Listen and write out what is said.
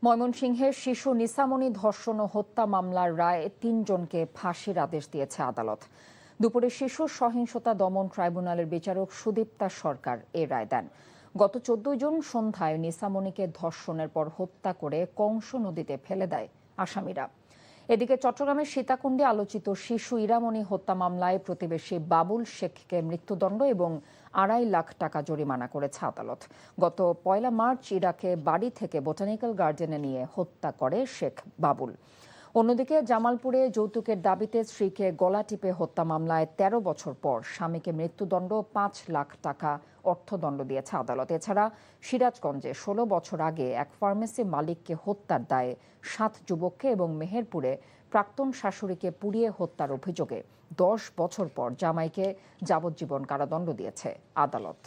ময়মনসিংহের শিশু নিসামণি ধর্ষণ ও হত্যা মামলার রায় ৩ জনকে ফাঁসির আদেশ দিয়েছে আদালত। দুপুরে শিশু সহিংসতা দমন ট্রাইব্যুনালের বিচারক সুদীপ্তা সরকার এ রায় দেন। গত ১৪ জুন সন্ধ্যায় নিসামণিকে ধর্ষণের পর হত্যা করে কংস নদীতে ফেলে দেয় আসামিরা। এদিকে চট্টগ্রামের সীতাকুণ্ডে আলোচিত শিশু ইরামণি হত্যা মামলায় প্রতিবেশী বাবুল শেখকে মৃত্যুদণ্ড এবং ২.৫ লাখ টাকা জরিমানা করেছে আদালত। গত ১ মার্চ ইরাকে বাড়ি থেকে বোটানিক্যাল গার্ডেনে নিয়ে হত্যা করে শেখ বাবুল। অন্যদিকে জামালপুরে যৌতুকের দাবিতে স্ত্রীকে গলা টিপে হত্যা মামলায় ১৩ বছর পর স্বামীকে মৃত্যুদণ্ড ৫ লাখ টাকা অর্থদণ্ড দিয়েছে আদালত। এছাড়া সিরাজগঞ্জে ১৬ বছর আগে এক ফার্মেসি মালিককে হত্যার দায়ে ৭ যুবককে এবং মেহেরপুরে প্রাক্তন শাশুড়িকে পুড়িয়ে হত্যার অভিযোগে ১০ বছর পর জামাইকে যাবজ্জীবন কারাদণ্ড দিয়েছে আদালত।